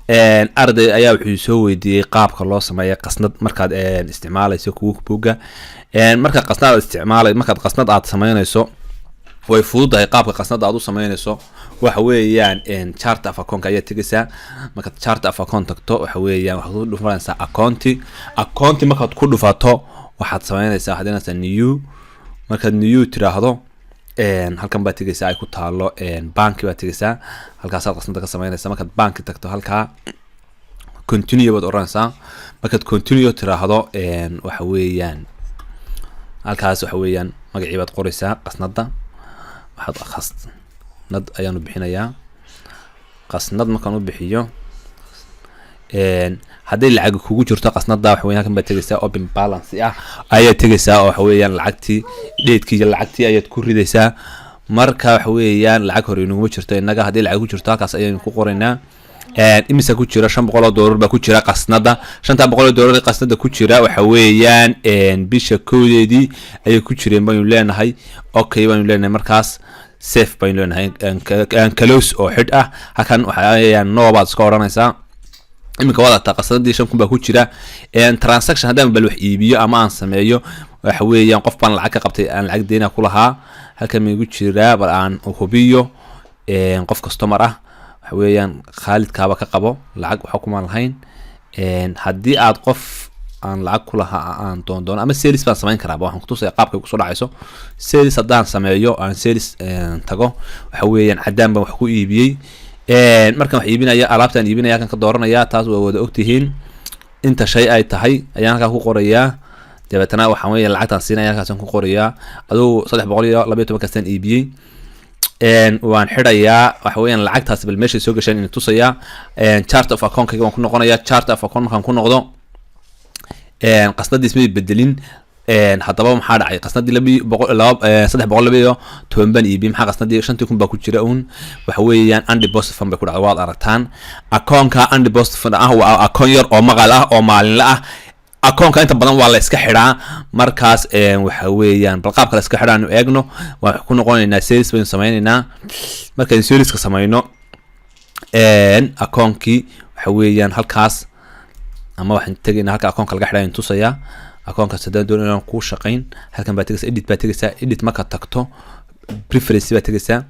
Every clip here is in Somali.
arday ayaa wuxuu soo weydiiyay qaabka loo sameeyo qasnad markaad isticmaalayso QuickBooka. marka qasnad isticmaalay markaad qasnad aad sameynayso way fududahay qaabka qasnada aad u sameynayso waxa weeyaan chart of account ayaa tagaysaa. marka chart of account tagto waxa weeyaan waxaad ku dhufanaysaa account markaad ku dhufato waxaad sameynaysaa hadana new. marka new tiraahdo halkan baa tagaysaa ay ku taalo bank baa tagaysaa halkaas aad qasnada ka sameynaysaa. marka bank tagto halka continue baad oranaysaa. marka continue tiraahdo waxa weeyaan halkaas waxa weeyaan magacii baad qoraysaa qasnada. waxaad qasnad ayaan u bixinayaa. qasnad markaan u bixiyo haddii lacag kugu jirto qasnada waxa weeyaan kan baad tagaysaa open balance ayaa tagaysaa oo waxa weeyaan lacagtii dheedkii lacagtii ayaad ku ridaysaa. marka waxa weeyaan lacag hore inuu jirto inaga haddii lacag ku jirto halkaas ayaan ku qoraynaa. imisa ku jira $500 baa ku jira qasnada. $500 qasnada ku jira waxa weeyaan bisha koodeedii ayay ku jireen baynu leenahay. okay baynu leenahay markaas safe baynu leenahay close oo xid ah. halkan waxa weeyaan no baad iska oranaysaa. imika wada qasnadii 5,000 baa ku jira. transaction hadaan bal wax iibiyo ama aan sameeyo waxa weeyaan qof baan lacag ka qabtay aan lacag deena ku lahaa halkan ma igu jira bal aan hubiyo qof customer ah waxa weeyaan Khalid kaaba ka qabo lacag waxa kuma lahayn. haddii aad qof aan lacag ku lahaa aan doon ama sales baan sameyn karaa waxaan ku tusay qaabka ku soo dhacayso. sales hadaan sameeyo aan sales tago waxa weeyaan cadaan baan wax ku iibiyay. markaan wax iibinaya alaabtaan iibinaya kan ka dooranaya taas waa wada ogtihiin inta shay ay tahay ayaan halka ku qorayaa. dabeetana waxaan weeyaan lacagtaan siinaya halkaas ku qorayaa adoo 312 kastan iibiyay. waan xirayaa waxa weeyaan lacagtaas bal meesha soo gashaan in tusaya. chart of account ka waan ku noqonayaa. chart of account markaan ku noqdo qasnadiis ma bedelin. haddaba maxaa dhacay qasnadii 312 baan iibiyay maxaa qasnadii 5,000 baa ku jira waxa weeyaan undeposit fund bay ku dhacday waad aragtaan. account-ka undeposit fund waa account yar oo maqal ah oo maalinle ah. account-ka inta badan waa la iska xiraa. markaas waxa weeyaan bal qaabka la iska xiraano eegno waan ku noqonaynaa sales baynu sameynaynaa. markaan saleska sameyno account-kii waxa weeyaan halkaas ama waxaan tagaynaa halka account-ka laga xirayo tusaya. account-ka saddeed doon inaan ku shaqeyn halkan baa tagaysaa edit baa tagaysaa. edit marka tagto preference baa tagaysaa.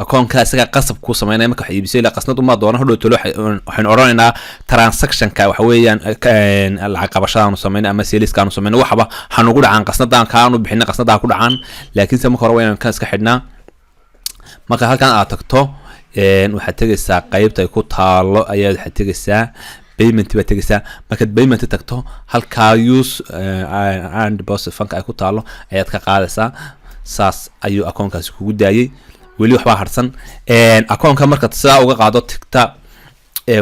account-ka isaga qasab ku sameynaya marka wax iibisay la qasnad uma doono hadhow tolo waxaan oranaynaa transaction-ka waxa weeyaan lacag qabashada aanu sameynay ama sales-ka aanu sameynay waxba hanugu dhacaan qasnadan ka aanu bixinay qasnada ku dhacaan laakiin se marka hore weeyaan kan iska xidhnaa. marka halkan aad tagto waxaad tagaysaa qaybta ay ku taalo ayaad waxaad tagaysaa payment baa tagaysaa. markaad payment tagto halkaa use and deposit fund ay ku taalo ayaad ka qaadaysaa. saas ayuu account-kaasi kugu daayay weli waxba harsan. account-ka markaad sidaa uga qaado tigta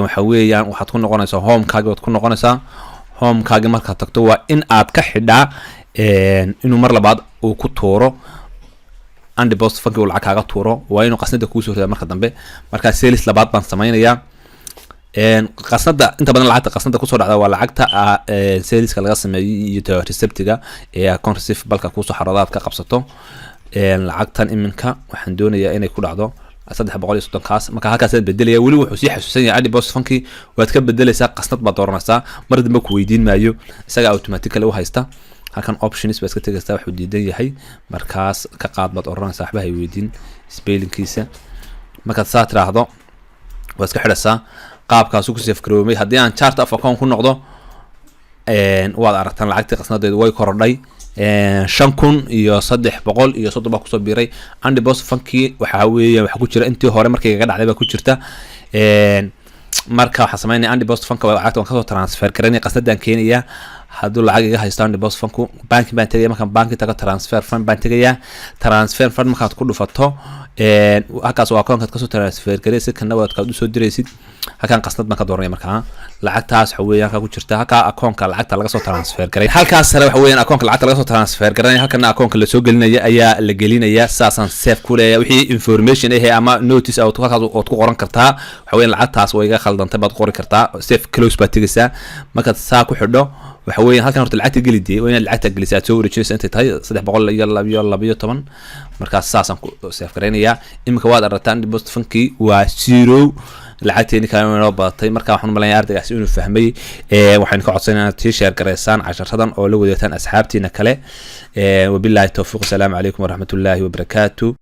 waxa weeyaan waxaad ku noqonaysaa home-kaaga waad ku noqonaysaa. home-kaaga markaad tagto waa in aad ka xidhaa inuu mar labaad uu ku tuuro undeposit fund uu lacag kaaga tuuro waa inuu qasnada kuu soo ridaa marka dambe. marka sales labaad baan sameynayaa. qasnada inta badan lacagta qasnada ku soo dhacda waa lacagta saleska laga sameeyay iyo receptiga account receivable-ka ku soo xaradaad ka qabsato. lacagtan iminka waxaan doonayaa inay ku dhacdo 330 kaas. marka halkaas aad bedelaya weli wuxuu sii xasuusan yahay undeposit fund-kii waad ka bedelaysaa qasnad baad dooranaysaa. mar dambe ku weydiin maayo isaga automatically u haysta. halkan options baa iska tagaysaa wuxuu diidan yahay markaas ka qaad baad oranaysaa waxba hay weydiin spelling-kiisa. markaad saa tiraahdo waad iska xidhaysaa. qaabkaas ku save garoomay haddii aan chart of account ku noqdo waad aragtaan lacagtii qasnadeedu way korodhay 5,330 baa kusoo biiray. undeposit fund-kii waxa weeyaan waxa ku jira intii hore markay kaga dhacday baa ku jirta. marka waxa sameynaya undeposit fund-ka lacagta waan ka soo transfer gareynaya qasnadan keenaya. hadduu lacag iga haysto undeposit fund-ku bank baan tagaya. markaan banki tago transfer fund baan tagayaa. transfer fund markaad ku dhufato halkaas waa account-kaad kasoo transfer gareysid kana waad kaad usoo diraysid. halkan qasnad baan ka dooranaya markaa lacagtaas waxa weeyaan halka ku jirta halka account-ka lacagta laga soo transfer garay. halkaas sare waxa weeyaan account-ka lacagta laga soo transfer garay halkana account-ka la soo gelinaya ayaa la gelinaya. saasan save ku leeyahay wixii information ama notice out halkaas oo ku qoran kartaa. waxa weeyaan lacagtaas way iga khaldantay baad qori kartaa. save close baad tagaysaa. markaad saa ku xidho waxa weeyaan halkan horta lacagta gelidii waa inaad lacagta gelisaa soo wareejinaysa intay tahay 312 markaas saasan ku save gareynaya. imika waad aragtaan deposit fund-kii waa 0 lacagteeni kale inoo badatay marka waxaan umaleeyaa ardaygaas inuu fahmay waxaan ka codsanaa inaad tii share gareysaan casharadan oo la wadaagtaan asxaabtiina kale wabillahi tawfiiq. Assalaamu calaykum waraxmatullaahi wabarakaatu.